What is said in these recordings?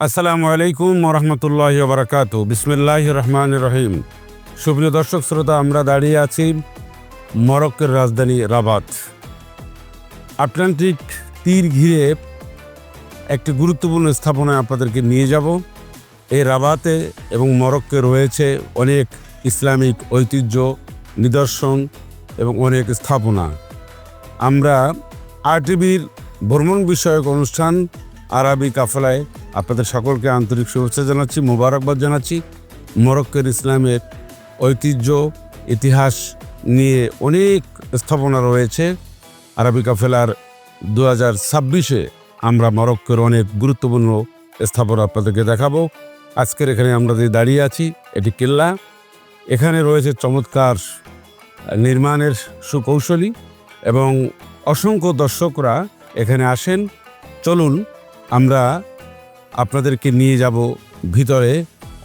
আসসালামু আলাইকুম ওয়া রাহমাতুল্লাহি ওয়া বারাকাতুহু। বিসমিল্লাহির রহমানির রহিম। সুপ্রিয় দর্শক শ্রোতা, আমরা দাঁড়িয়ে আছি মরক্কোর রাজধানী রাবাত। আটলান্টিক তীর ঘিরে একটি গুরুত্বপূর্ণ স্থাপনায় আপনাদেরকে নিয়ে যাব। এই রাবাতে এবং মরক্কোয় রয়েছে অনেক ইসলামিক ঐতিহ্য, নিদর্শন এবং অনেক স্থাপনা। আমরা আরটিভির ভ্রমণ বিষয়ক অনুষ্ঠান আরবি কাফেলায় আপনাদের সকলকে আন্তরিক শুভেচ্ছা জানাচ্ছি, মোবারকবাদ জানাচ্ছি। মরক্কোর ইসলামের ঐতিহ্য, ইতিহাস নিয়ে অনেক স্থাপনা রয়েছে। আরবি কাফেলার 2026-এ আমরা মরক্কোর অনেক গুরুত্বপূর্ণ স্থাপনা আপনাদেরকে দেখাবো। আজকের এখানে আমরা যে দাঁড়িয়ে আছি, এটি কেল্লা। এখানে রয়েছে চমৎকার নির্মাণের সুকৌশলী এবং অসংখ্য দর্শকরা এখানে আসেন। চলুন আমরা আপনাদেরকে নিয়ে যাব ভিতরে,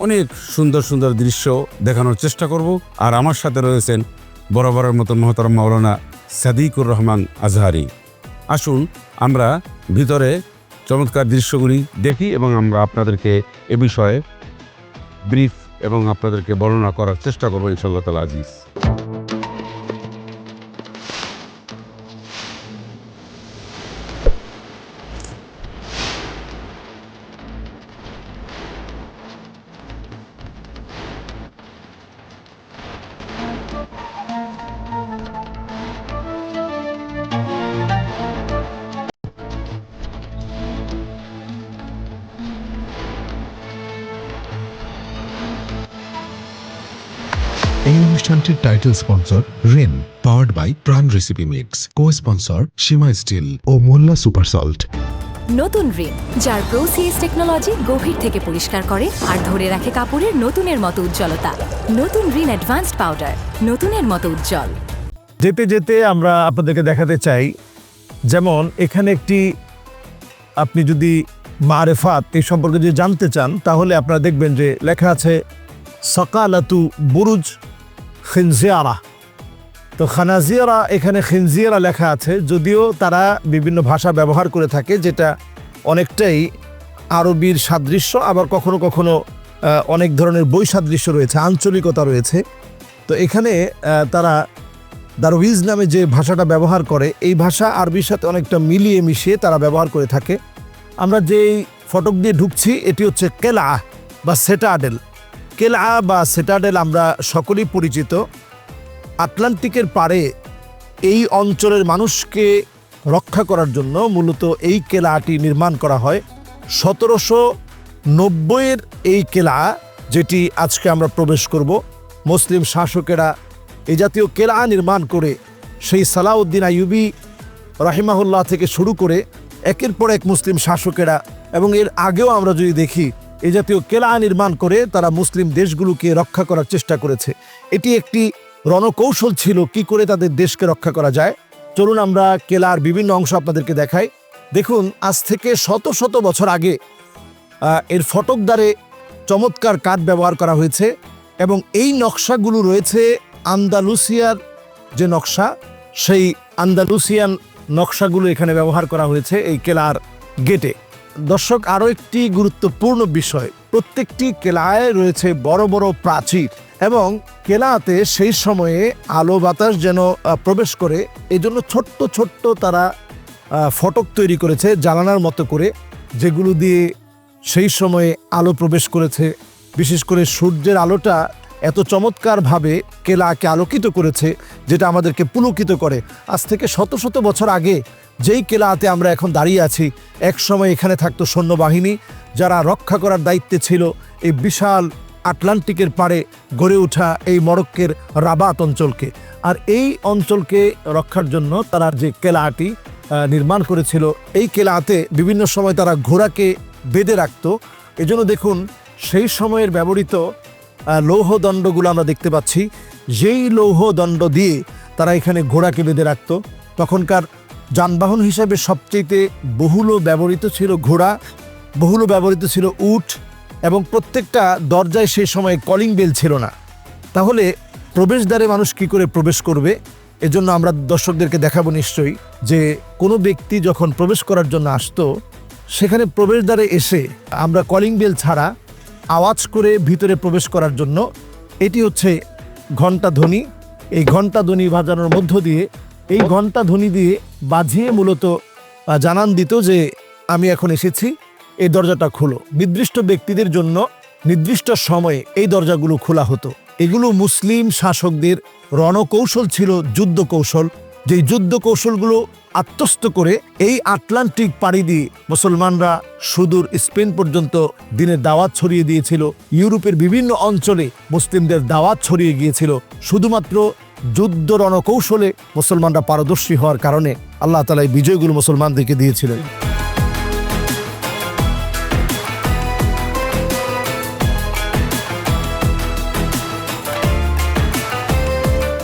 অনেক সুন্দর সুন্দর দৃশ্য দেখানোর চেষ্টা করব। আর আমার সাথে রয়েছেন বরাবরের মতো মহতারাম মাওলানা সাদিকুর রহমান আজহারি। আসুন আমরা ভিতরে চমৎকার দৃশ্যগুলি দেখি এবং আমরা আপনাদেরকে এ বিষয়ে ব্রিফ এবং আপনাদেরকে বর্ণনা করার চেষ্টা করবো ইনশাআল্লাহ তাআলা আজিজ। এই অনুষ্ঠানটির title sponsor Rin, powered by Pran recipe mix, co sponsor Seema steel ও মোল্লা সুপার সল্ট। নতুন রিন, যার প্রোসিএস টেকনোলজি গভীর থেকে পরিষ্কার করে আর ধরে রাখে কাপড়ের নতুনের মতো উজ্জ্বলতা। নতুন রিন অ্যাডভান্সড পাউডার, নতুনের মতো উজ্জ্বল। যেতে যেতে আমরা আপনাদেরকে দেখাতে চাই, যেমন এখানে একটি, আপনি যদি মারেফাত এই সম্পর্কে যদি জানতে চান তাহলে আপনারা দেখবেন যে লেখা আছে সকালাতু বুরুজ খিনজিয়ারা। তো খানাজিয়ারা, এখানে খিনজিয়ারা লেখা আছে, যদিও তারা বিভিন্ন ভাষা ব্যবহার করে থাকে যেটা অনেকটাই আরবির সাদৃশ্য, আবার কখনো কখনো অনেক ধরনের বৈসাদৃশ্য রয়েছে, আঞ্চলিকতা রয়েছে। তো এখানে তারা দারউইজ নামে যে ভাষাটা ব্যবহার করে, এই ভাষা আরবির সাথে অনেকটা মিলিয়ে মিশিয়ে তারা ব্যবহার করে থাকে। আমরা যেই ফটক দিয়ে ঢুকছি এটি হচ্ছে কেলা বা সেটাডেল। কেলা বা সেটাডেল আমরা সকলেই পরিচিত। আটলান্টিকের পারে এই অঞ্চলের মানুষকে রক্ষা করার জন্য মূলত এই কেলাটি নির্মাণ করা হয়। 1790-এর এই কেলা, যেটি আজকে আমরা প্রবেশ করব, মুসলিম শাসকেরা এই জাতীয় কেলা নির্মাণ করে সেই সালাউদ্দিন আইয়ুবী রাহিমাহুল্লাহ থেকে শুরু করে একের পর এক মুসলিম শাসকেরা, এবং এর আগেও আমরা যদি দেখি, এই জাতীয় কেলা নির্মাণ করে তারা মুসলিম দেশগুলোকে রক্ষা করার চেষ্টা করেছে। এটি একটি রণকৌশল ছিল কি করে তাদের দেশকে রক্ষা করা যায়। চলুন আমরা কেলার বিভিন্ন অংশ আপনাদেরকে দেখাই। দেখুন, আজ থেকে শত শত বছর আগে এর ফটক দ্বারে চমৎকার কাঠ ব্যবহার করা হয়েছে এবং এই নকশাগুলো রয়েছে আন্দালুসিয়ার যে নকশা, সেই আন্দালুসিয়ান নকশাগুলো এখানে ব্যবহার করা হয়েছে এই কেলার গেটে। দর্শক, আরও একটি গুরুত্বপূর্ণ বিষয়, প্রত্যেকটি কেলায় রয়েছে বড় বড় প্রাচীর এবং কেলাতে সেই সময়ে আলো বাতাস যেন প্রবেশ করে, এই জন্য ছোট্ট ছোট্ট তারা ফটক তৈরি করেছে জানালার মতো করে, যেগুলো দিয়ে সেই সময়ে আলো প্রবেশ করেছে। বিশেষ করে সূর্যের আলোটা এত চমৎকারভাবে কেলাকে আলোকিত করেছে, যেটা আমাদেরকে পুলকিত করে। আজ থেকে শত শত বছর আগে যেই কেলাতে আমরা এখন দাঁড়িয়ে আছি, এক সময় এখানে থাকতো সৈন্যবাহিনী, যারা রক্ষা করার দায়িত্বে ছিল এই বিশাল আটলান্টিকের পাড়ে গড়ে ওঠা এই মরক্কোর রাবাত অঞ্চলকে। আর এই অঞ্চলকে রক্ষার জন্য তারা যে কেলাটি নির্মাণ করেছিল, এই কেলাতে বিভিন্ন সময় তারা ঘোড়াকে বেঁধে রাখতো। এজন্য দেখুন সেই সময়ের ব্যবহৃত লৌহদণ্ডগুলো আমরা দেখতে পাচ্ছি, যেই লৌহদণ্ড দিয়ে তারা এখানে ঘোড়াকে বেঁধে রাখতো। তখনকার যানবাহন হিসাবে সবচেয়ে বহুল ব্যবহৃত ছিল ঘোড়া, বহুল ব্যবহৃত ছিল উট, এবং প্রত্যেকটা দরজায় সেই সময় কলিং বেল ছিল না। তাহলে প্রবেশদ্বারে মানুষ কি করে প্রবেশ করবে? এজন্য আমরা দর্শকদেরকে দেখাবো নিশ্চয়ই যে কোনো ব্যক্তি যখন প্রবেশ করার জন্য আসতো, সেখানে প্রবেশদ্বারে এসে আমরা কলিং বেল ছাড়া আওয়াজ করে ভিতরে প্রবেশ করার জন্য, এটি হচ্ছে ঘণ্টা ধ্বনি। এই ঘণ্টা ধ্বনি বাজানোর মধ্য দিয়ে, এই ঘণ্টা ধ্বনি দিয়ে বাজিয়ে মূলত জানান দিত যে আমি এখন এসেছি, এই দরজাটা খুলো। নির্দিষ্ট ব্যক্তিদের জন্য নির্দিষ্ট সময়ে এই দরজাগুলো খোলা হতো। এগুলো মুসলিম শাসকদের রণকৌশল ছিল, যুদ্ধ কৌশল। যেই যুদ্ধ কৌশলগুলো আত্মস্থ করে এই আটলান্টিক পাড়ি দিয়ে মুসলমানরা সুদূর স্পেন পর্যন্ত দিনের দাওয়াত ছড়িয়ে দিয়েছিল। ইউরোপের বিভিন্ন অঞ্চলে মুসলিমদের দাওয়াত ছড়িয়ে গিয়েছিল, শুধুমাত্র যুদ্ধ রণকৌশলে মুসলমানরা পারদর্শী হওয়ার কারণে আল্লাহ তাআলা এই বিজয়গুলো মুসলমানদেরকে দিয়েছিলেন।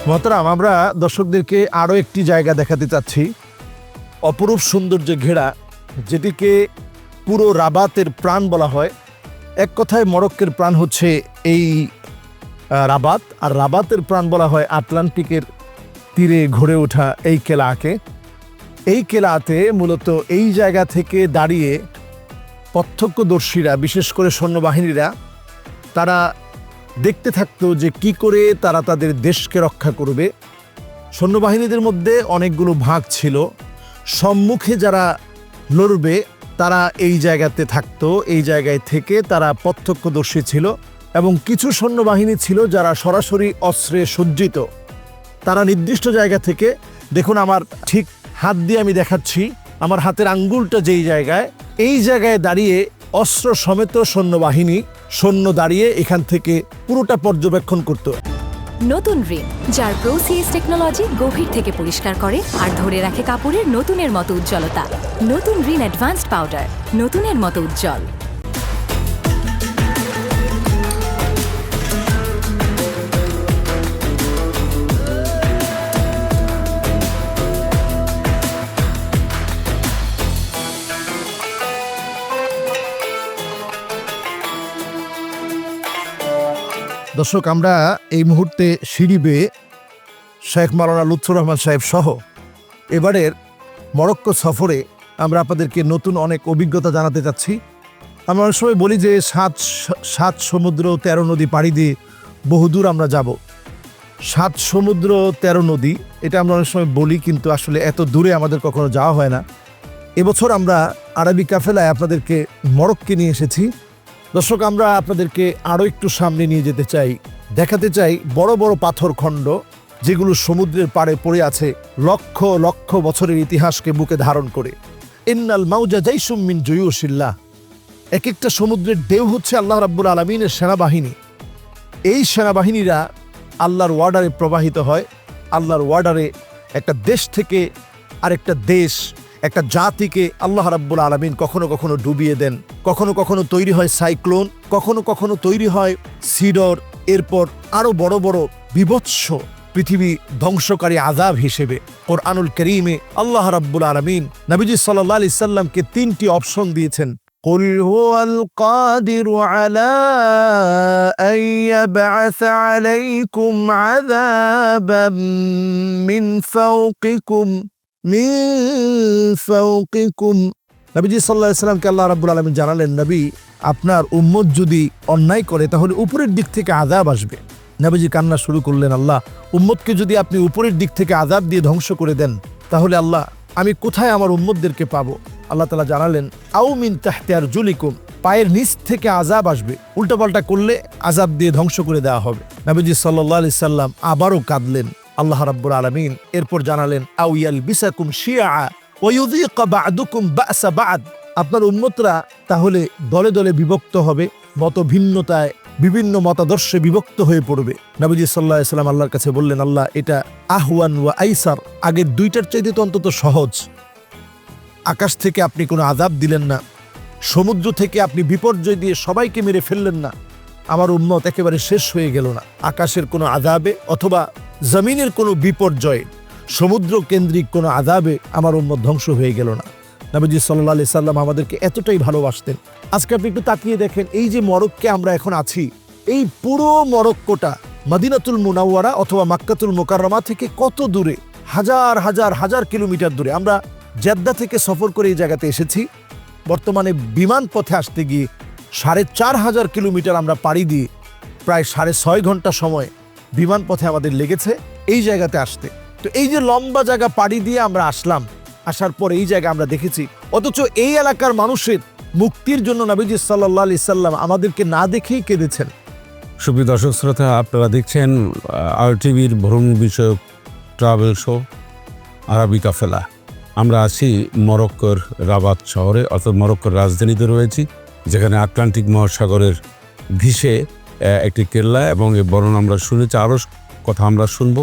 মহতারাম, আমরা দর্শকদেরকে আরও একটি জায়গা দেখাতে চাচ্ছি, অপরূপ সৌন্দর্যে ঘেরা, যেটিকে পুরো রাবাতের প্রাণ বলা হয়। এক কথায় মরক্কোর প্রাণ হচ্ছে এই রাবাত, আর রাবাতের প্রাণ বলা হয় আটলান্টিকের তীরে ঘুরে ওঠা এই কেলাকে। এই কেলাতে মূলত এই জায়গা থেকে দাঁড়িয়ে প্রত্যক্ষদর্শীরা, বিশেষ করে সৈন্যবাহিনীরা, তারা দেখতে থাকতো যে কি করে তারা তাদের দেশকে রক্ষা করবে। সৈন্যবাহিনীদের মধ্যে অনেকগুলো ভাগ ছিল। সম্মুখে যারা লড়বে তারা এই জায়গাতে থাকতো, এই জায়গায় থেকে তারা প্রত্যক্ষদর্শী ছিল। এবং কিছু সৈন্যবাহিনী ছিল যারা সরাসরি অস্ত্রে সজ্জিত। তারা নির্দিষ্ট জায়গা থেকে, দেখুন আমার ঠিক হাত দিয়ে আমি দেখাচ্ছি, আমার হাতের আঙ্গুলটা যেই জায়গায়, এই জায়গায় দাঁড়িয়ে অস্ত্র সমেত সৈন্য দাঁড়িয়ে এখান থেকে পুরোটা পর্যবেক্ষণ করত। নতুন রিন, যার প্রোসিএস টেকনোলজি গভীর থেকে পরিষ্কার করে আর ধরে রাখে কাপড়ের নতুনের মতো উজ্জ্বলতা। নতুন রিন অ্যাডভান্সড পাউডার, নতুনের মতো উজ্জ্বল। দর্শক, আমরা এই মুহূর্তে সিঁড়ি বেয়ে শেখ মাওলানা লুৎফুর রহমান সাহেব সহ এবারের মরক্কো সফরে আমরা আপনাদেরকে নতুন অনেক অভিজ্ঞতা জানাতে চাচ্ছি। আমরা অনেক সময় বলি যে সাত সমুদ্র 13 নদী পাড়ি দিয়ে বহুদূর আমরা যাব। 7 সমুদ্র 13 নদী, এটা আমরা অনেক সময় বলি, কিন্তু আসলে এত দূরে আমাদের কখনো যাওয়া হয় না। এবছর আমরা আরবি কাফেলায় আপনাদেরকে মরক্কো নিয়ে এসেছি। দর্শক, আমরা আপনাদেরকে আরও একটু সামনে নিয়ে যেতে চাই, দেখাতে চাই বড় বড় পাথরখণ্ড, যেগুলো সমুদ্রের পাড়ে পড়ে আছে লক্ষ লক্ষ বছরের ইতিহাসকে বুকে ধারণ করে। ইন্নাল মাউজা জাইসুম মিন জুয়ুশিল্লাহ, এক একটা সমুদ্রের ঢেউ হচ্ছে আল্লাহ রাব্বুল আলামিনের সেনাবাহিনী। এই সেনাবাহিনীরা আল্লাহর ওয়ার্ডারে প্রবাহিত হয়। আল্লাহর ওয়ার্ডারে একটা দেশ থেকে আরেকটা দেশ, একটা জাতিকে আল্লাহ রাব্বুল আলামিন কখনো কখনো ডুবিয়ে দেন, কখনো কখনো তৈরি হয় সাইক্লোন, কখনো কখনো তৈরি হয় সিডর, এরপর আরো বড় বড় বিভৎস পৃথিবী ধ্বংসকারী আযাব হিসেবে কোরআনুল কারীমে আল্লাহ রাব্বুল আলামিন নবীজি সাল্লাল্লাহু আলাইহি সাল্লামকে 3টি অপশন দিয়েছেন। قل هو القادر على أن يبعث عليكم عذابا من فوقكم নবীজি সাল্লাল্লাহু আলাইহি সাল্লামকে আল্লাহ রাব্বুল আলামিন জানালেন, নবী, আপনার উম্মত যদি অন্যায় করে তাহলে উপরের দিক থেকে আযাব আসবে। নবীজি কান্না শুরু করলেন, আল্লাহ, উম্মতকে যদি আপনি উপরের দিক থেকে আযাব দিয়ে ধ্বংস করে দেন তাহলে আল্লাহ আমি কোথায় আমার উম্মতদেরকে পাবো? আল্লাহ তাআলা জানালেন, আও মিন তাহতি আরজুলিকুম, পায়ের নিচ থেকে আযাব আসবে, উল্টাপাল্টা করলে আযাব দিয়ে ধ্বংস করে দেওয়া হবে। নবীজি সাল্লাল্লাহু আলাইহি সাল্লাম আবারও কাঁদলেন। আল্লাহ রাব্বুল আলামিন এরপর জানালেন, আও ইয়ালবিসাকুম শিয়া ওয়া ইউযীকা বা'দুকুম বা'সা বা'দ, আপনার উম্মতরা তাহলে দলে দলে বিভক্ত হবে, মত ভিন্নতায় বিভিন্ন মতাদর্শে বিভক্ত হয়ে পড়বে। নবীজি সাল্লাল্লাহু আলাইহি সাল্লাম আল্লাহর কাছে বললেন, আল্লাহ, এটা আহওয়ান ওয়া আইসার, আগের দুইটার চাইতে তো অন্তত সহজ। আকাশ থেকে আপনি কোনো আযাব দিলেন না, সমুদ্র থেকে আপনি বিপর্যয় দিয়ে সবাইকে মেরে ফেললেন না, আমার উম্মত একেবারে শেষ হয়ে গেল না। আকাশের কোনো আযাবে অথবা জমিনের কোনো বিপর্যয়ে, সমুদ্র কেন্দ্রিক কোনো আযাবে আমার উম্মত ধ্বংস হয়ে গেল না। নবীজি সাল্লাল্লাহু আলাইহি সাল্লাম আমাদেরকে এতটাই ভালোবাসতেন। আজকে আপনি একটু তাকিয়ে দেখেন, এই যে মরক্কে আমরা এখন আছি, এই পুরো মরক্কোটা মদিনাতুল মুনাওয়ারা অথবা মক্কাতুল মুকাররমা থেকে কত দূরে, হাজার হাজার হাজার কিলোমিটার দূরে। আমরা জেদ্দা থেকে সফর করে এই জায়গাতে এসেছি। বর্তমানে বিমান পথে আসতে গিয়ে ৪,৫০০ কিলোমিটার আমরা পাড়ি দিয়ে প্রায় ৬.৫ ঘন্টা সময় বিমান পথে আমাদের লেগেছে এই জায়গাতে আসতে। তো এই যে লম্বা জায়গা পাড়ি দিয়ে আমরা আসলাম, আসার পর এই জায়গা আমরা দেখেছি, অথচ এই এলাকার মানুষের মুক্তির জন্য নবীজি সাল্লাল্লাহু আলাইহি সাল্লাম আমাদেরকে না দেখেই কেঁদেছেন। সুপ্রিয় দর্শক শ্রোতা, আপনারা দেখছেন RTVর ভ্রমণ বিষয়ক ট্রাভেল শো আরবি কাফেলা। আমরা আছি মরক্কোর রাবাত শহরে, অর্থাৎ মরক্কোর রাজধানীতে রয়েছি, যেখানে আটলান্টিক মহাসাগরের ঘিসে একটি কেল্লা, এবং এই বর্ণনা আমরা শুনেছি, আরও কথা আমরা শুনবো।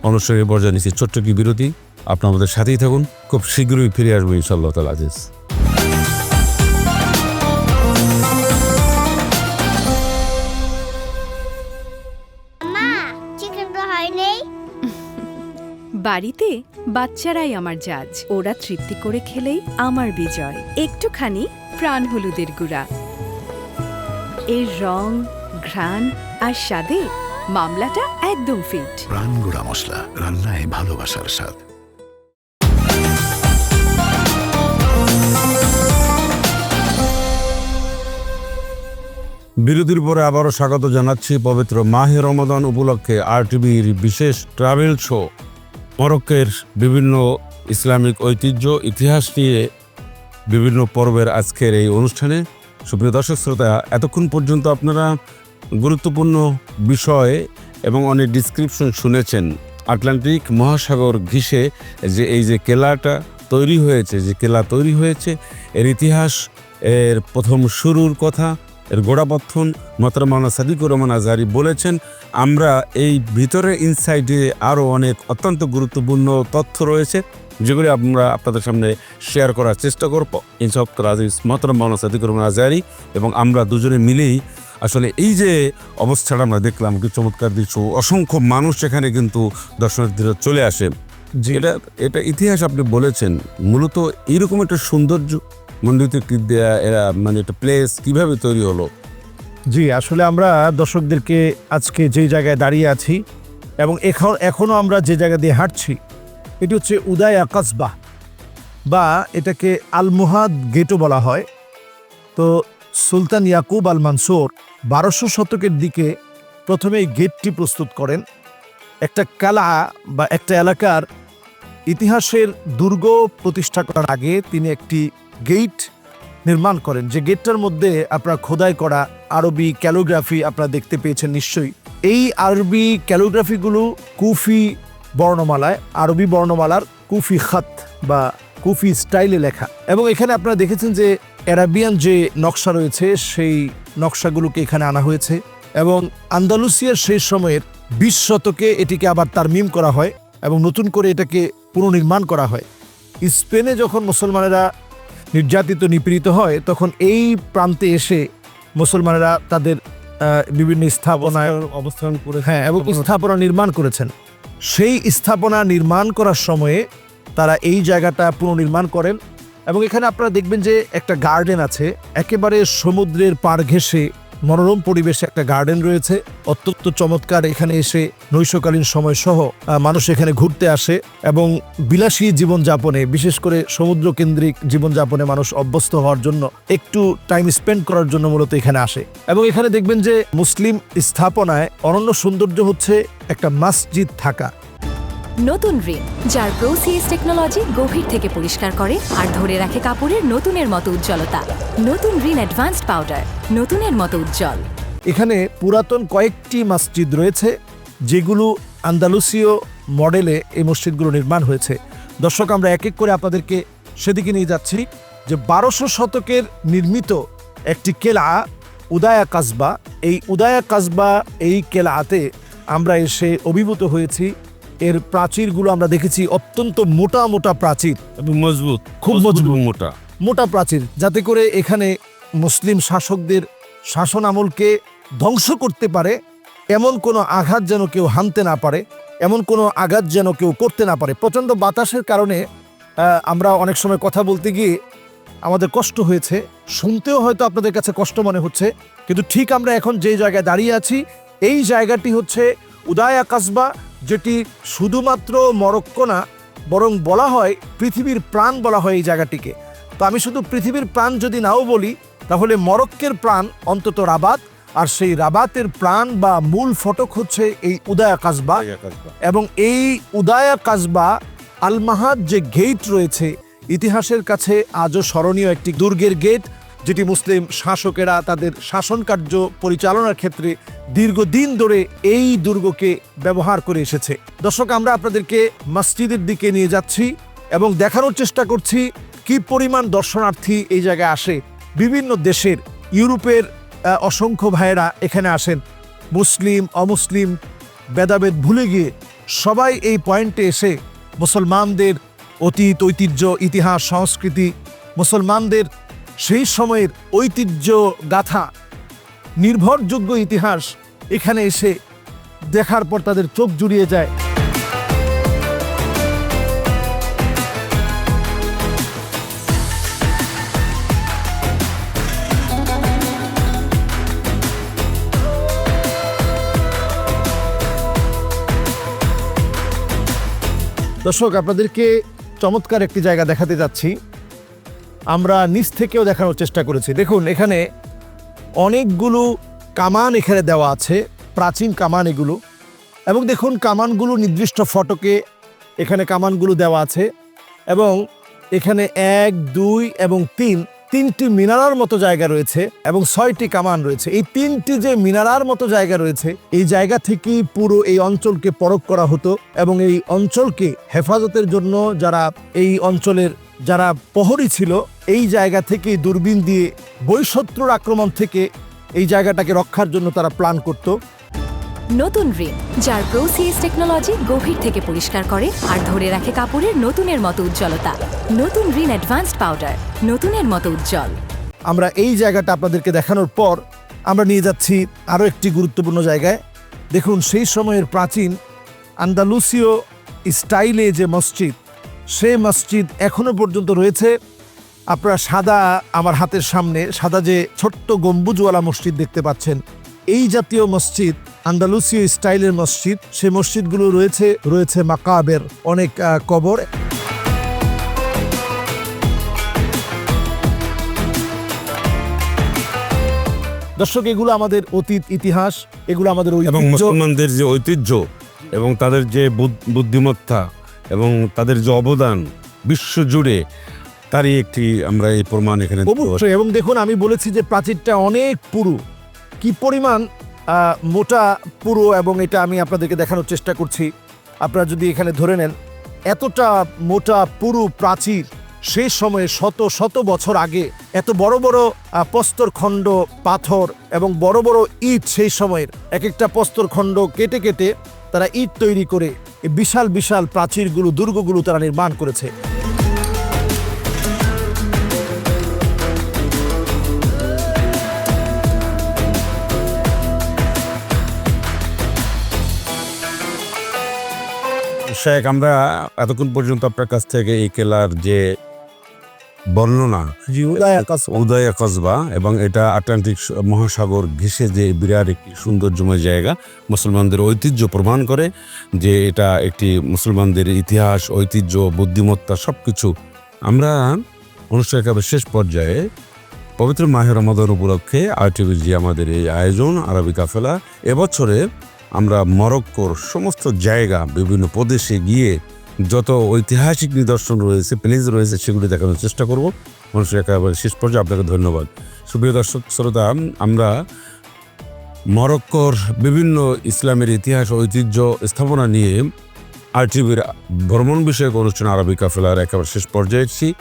অনুষ্ঠানের পর্যায়ে নিচ্ছি ছোট্ট একটি বিরতি। আপনার আমাদের সাথেই থাকুন, খুব শীঘ্রই ফিরে আসবো ইনশাআল্লাহ তাআলা আজিজ। বাড়িতে বাচ্চারাই আমার জাজ, ওরা তৃপ্তি করে খেলেই আমার বিজয়। একটুখানি প্রাণ হলুদের গুঁড়া, এর রং, ঘ্রাণ আর স্বাদে মামলাটা একদম ফিট। প্রাণ গুঁড়া মশলা, রান্নায় ভালোবাসার স্বাদ। বিরতির পরে আবারও স্বাগত জানাচ্ছি পবিত্র মাহে রমাদান উপলক্ষে RTVর বিশেষ ট্রাভেল শো মরক্কোর বিভিন্ন ইসলামিক ঐতিহ্য ইতিহাস নিয়ে বিভিন্ন পর্বের আজকের এই অনুষ্ঠানে। সুপ্রিয় দর্শক শ্রোতা, এতক্ষণ পর্যন্ত আপনারা গুরুত্বপূর্ণ বিষয় এবং অনেক ডিসক্রিপশন শুনেছেন। আটলান্টিক মহাসাগর ঘিসে যে এই যে কেল্লাটা তৈরি হয়েছে, যে কেল্লা তৈরি হয়েছে, এর ইতিহাস, এর প্রথম শুরুর কথা, এর গোড়াপত্তন মোহতারাম মাওলানা সাদিকুর রহমান আজহারী বলেছেন। আমরা এই ভিতরে ইনসাইডে আরও অনেক অত্যন্ত গুরুত্বপূর্ণ তথ্য রয়েছে, যেগুলি আমরা আপনাদের সামনে শেয়ার করার চেষ্টা করব ইনশাআল্লাহ আজিজ। মোহতারাম মাওলানা সাদিকুর রহমান আজহারী এবং আমরা দুজনে মিলেই আসলে এই যে অবস্থাটা আমরা দেখলাম, কি চমৎকার দৃশ্য, অসংখ্য মানুষ এখানে কিন্তু দর্শনার্থীরা চলে আসে। যে এটা ইতিহাস আপনি বলেছেন, মূলত এইরকম একটা সৌন্দর্য মন্ডিত মানে একটা প্লেস কিভাবে তৈরি হলো? জি, আসলে আমরা দর্শকদেরকে আজকে যে জায়গায় দাঁড়িয়ে আছি এবং এখনও আমরা যে জায়গা দিয়ে হাঁটছি, এটি হচ্ছে উদায়া কাসবাহ, বা এটাকে আল মুহাদ গেটও বলা হয়। তো সুলতান ইয়াকুব আল মানসুর 1200 শতকের দিকে প্রথমে এই গেটটি প্রস্তুত করেন। একটা কালা বা একটা এলাকার ইতিহাসের দুর্গ প্রতিষ্ঠা করার আগে তিনি একটি গেট নির্মাণ করেন, যে গেটটার মধ্যে আপনার খোদাই করা আরবি ক্যালিগ্রাফি আপনারা দেখতে পেয়েছেন নিশ্চয়ই। এই আরবি ক্যালিগ্রাফিগুলো কুফি বর্ণমালায়, আরবি বর্ণমালার কুফি খাত বা কুফি স্টাইলে লেখা, এবং এখানে আপনারা দেখেছেন যে অ্যারাবিয়ান যে নকশা রয়েছে সেই নকশাগুলোকে এখানে আনা হয়েছে, এবং আন্দালুসিয়ার সেই সময়ের 20 শতকে এটিকে আবার তারমিম করা হয় এবং নতুন করে এটাকে পুনর্নির্মাণ করা হয়। স্পেনে যখন মুসলমানেরা নির্যাতিত নিপীড়িত হয়, তখন এই প্রান্তে এসে মুসলমানেরা তাদের বিভিন্ন স্থাপনায় অবস্থান করে এবং স্থাপনা নির্মাণ করেছেন। সেই স্থাপনা নির্মাণ করার সময়ে তারা এই জায়গাটা পুনর্নির্মাণ করেন, এবং এখানে আপনারা দেখবেন যে একটা গার্ডেন আছে, একেবারে সমুদ্রের পাড় ঘেঁষে মনোরম পরিবেশে একটা গার্ডেন রয়েছে, অত্যন্ত চমৎকার। এখানে এসে নৈশকালীন সময় সহ মানুষ এখানে ঘুরতে আসে এবং বিলাসী জীবনযাপনে, বিশেষ করে সমুদ্র কেন্দ্রিক জীবনযাপনে মানুষ অভ্যস্ত হওয়ার জন্য, একটু টাইম স্পেন্ড করার জন্য মূলত এখানে আসে। এবং এখানে দেখবেন যে মুসলিম স্থাপনায় অনন্য সৌন্দর্য হচ্ছে একটা মসজিদ থাকা। নতুন রিন, যার প্রোসিএস টেকনোলজি গভীর থেকে পরিষ্কার করে আর ধরে রাখে কাপড়ের নতুনের মতো উজ্জ্বলতা। নতুন রিন অ্যাডভান্সড পাউডার, নতুনের মতো উজ্জ্বল। এখানে পুরাতন কয়েকটি মসজিদ রয়েছে যেগুলো আন্দালুসীয় মডেলে এই মসজিদগুলো নির্মাণ হয়েছে। দর্শক, আমরা এক এক করে আপনাদেরকে সেদিকে নিয়ে যাচ্ছি যে 1200 শতকের নির্মিত একটি কেলা উদায়া কাসবা। এই উদায়া কাসবা এই কেলাতে আমরা এসে অভিভূত হয়েছি। এর প্রাচীরগুলো আমরা দেখেছি অত্যন্ত মোটা মোটা প্রাচীর, এবং মজবুত, খুব মজবুত। মোটা। মোটা প্রাচীর, যাতে করে এখানে মুসলিম শাসকদের শাসন আমলকে ধ্বংস করতে পারে এমন কোনো আঘাত যেন কেউ হানতে না পারে, এমন কোনো আঘাত যেন কেউ করতে না পারে। প্রচণ্ড বাতাসের কারণে আমরা অনেক সময় কথা বলতে গিয়ে আমাদের কষ্ট হয়েছে, শুনতেও হয়তো আপনাদের কাছে কষ্ট মনে হচ্ছে, কিন্তু ঠিক আমরা এখন যে জায়গায় দাঁড়িয়ে আছি এই জায়গাটি হচ্ছে উদায়া কাসবা, যেটি শুধুমাত্র মরক্কো না, বরং বলা হয় পৃথিবীর প্রাণ বলা হয় এই জায়গাটিকে। তো আমি শুধু পৃথিবীর প্রাণ যদি নাও বলি, তাহলে মরক্কের প্রাণ অন্তত রাবাত, আর সেই রাবাতের প্রাণ বা মূল ফটক হচ্ছে এই উদায়া কাসবা। এবং এই উদায়া কাসবা আল-মাহাদ যে গেট রয়েছে, ইতিহাসের কাছে আজও স্মরণীয় একটি দুর্গের গেট, যেটি মুসলিম শাসকেরা তাদের শাসন কার্য পরিচালনার ক্ষেত্রে দীর্ঘদিন ধরে এই দুর্গকে ব্যবহার করে এসেছে। দর্শক, আমরা আপনাদেরকে মসজিদের দিকে নিয়ে যাচ্ছি এবং দেখানোর চেষ্টা করছি কি পরিমাণ দর্শনার্থী এই জায়গায় আসে। বিভিন্ন দেশের, ইউরোপের অসংখ্য ভাইয়েরা এখানে আসেন। মুসলিম অমুসলিম ভেদাভেদ ভুলে গিয়ে সবাই এই পয়েন্টে এসে মুসলমানদের অতীত, ঐতিহ্য, ইতিহাস, সংস্কৃতি, মুসলমানদের সেই সময়ের ঐতিহ্য গাথা, নির্ভরযোগ্য ইতিহাস এখানে এসে দেখার পর তাদের চোখ জুড়িয়ে যায়। দর্শক, আপনাদেরকে চমৎকার একটি জায়গা দেখাতে যাচ্ছি। আমরা নিচ থেকেও দেখানোর চেষ্টা করেছি। দেখুন, এখানে অনেকগুলো কামান এখানে দেওয়া আছে, প্রাচীন কামান এগুলো। এবং দেখুন, কামানগুলো নির্দিষ্ট ফটকে এখানে কামানগুলো দেওয়া আছে। এবং এখানে 1, 2 এবং 3টি মিনারার মতো জায়গা রয়েছে এবং 6টি কামান রয়েছে। এই 3টি যে মিনারার মতো জায়গা রয়েছে, এই জায়গা থেকেই পুরো এই অঞ্চলকে পরখ করা হতো এবং এই অঞ্চলকে হেফাজতের জন্য এই অঞ্চলের যারা প্রহরী ছিল, এই জায়গা থেকে দূরবীন দিয়ে বহিঃশত্রুর আক্রমণ থেকে এই জায়গাটাকে রক্ষার জন্য তারা প্ল্যান করত। নতুন রিন, যার প্রোসিএস টেকনোলজি গভীর থেকে পরিষ্কার করে আর ধরে রাখে কাপড়ের নতুনের মতো উজ্জ্বলতা। নতুন রিন অ্যাডভান্সড পাউডার, নতুনের মতো উজ্জ্বল। আমরা এই জায়গাটা আপনাদেরকে দেখানোর পর আমরা নিয়ে যাচ্ছি আরও একটি গুরুত্বপূর্ণ জায়গায়। দেখুন, সেই সময়ের প্রাচীন আন্দালুসীয় স্টাইলে যে মসজিদ, সেই মসজিদ এখনো পর্যন্ত রয়েছে। আপনারা সাদা, আমার হাতের সামনে সাদা যে ছোট্ট গম্বুজওয়ালা মসজিদ দেখতে পাচ্ছেন, এই জাতীয় মসজিদ, আন্দালুসীয় স্টাইলের মসজিদ, সেই মসজিদগুলো রয়েছে মাকাবের অনেক কবর। দর্শক, এগুলো আমাদের অতীত ইতিহাস, এগুলো আমাদের এবং ঐতিহ্য। মুসলমানদের যে ঐতিহ্য এবং তাদের যে বুদ্ধিমত্তা এবং তাদের যে অবদান বিশ্বজুড়ে, তারই একটি আমরা এই প্রমাণ এখানে দেখতে পাচ্ছি। অবশ্যই। এবং দেখুন, আমি বলেছি যে প্রাচীরটা অনেক পুরু, কি পরিমাণ মোটা পুরু, এবং এটা আমি আপনাদেরকে দেখানোর চেষ্টা করছি। আপনারা যদি এখানে ধরে নেন, এতটা মোটা পুরু প্রাচীর সেই সময়ে শত শত বছর আগে, এত বড় বড় প্রস্তরখণ্ড, পাথর এবং বড় বড় ইট, সেই সময়ের এক একটা প্রস্তরখণ্ড কেটে কেটে তারা ইট তৈরি করে এই বিশাল বিশাল প্রাচীরগুলো, দুর্গগুলো তারা নির্মাণ করেছে। শেখ, আমরা এতক্ষণ পর্যন্ত আপনার কাছ থেকে এই কেলার যে বর্ণনা, উদয়া কসবা, এবং এটা আটলান্টিক মহাসাগর ঘেঁষে যে বিরাট একটি সৌন্দর্যময় জায়গা, মুসলমানদের ঐতিহ্য প্রমাণ করে যে এটা একটি মুসলমানদের ইতিহাস, ঐতিহ্য, বুদ্ধিমত্তা সব কিছু। আমরা অনুষ্ঠানের একেবারে শেষ পর্যায়ে পবিত্র মাহে রমাদান উপলক্ষে ITV আমাদের এই আয়োজন আরবি কাফেলা, এবছরে আমরা মরক্কোর সমস্ত জায়গা বিভিন্ন প্রদেশে গিয়ে যত ঐতিহাসিক নিদর্শন রয়েছে, প্লেস রয়েছে, সেগুলি দেখানোর চেষ্টা করব। মানুষের একেবারে শেষ পর্যায়ে আপনাকে ধন্যবাদ। সুপ্রিয় দর্শক শ্রোতা, আমরা মরক্কোর বিভিন্ন ইসলামের ইতিহাস, ঐতিহ্য, স্থাপনা নিয়ে RTV-র ভ্রমণ বিষয়ক অনুষ্ঠান আরবি কাফেলার একেবারে শেষ পর্যায়ে এসেছি।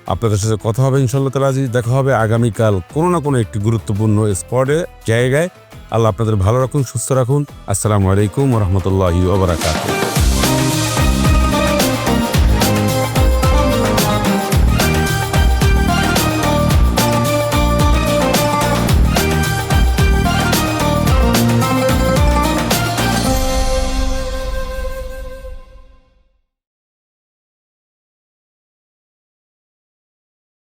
আপনাদের সাথে কথা হবে ইনশাআল্লাহ তাআলা। দেখা হবে আগামীকাল কোনো না কোনো একটি গুরুত্বপূর্ণ স্পটে, জায়গায়। আল্লাহ আপনাদের ভালো রাখুন, সুস্থ রাখুন। আসসালামু আলাইকুম ওয়া রাহমাতুল্লাহি ওয়া বারাকাতুহু।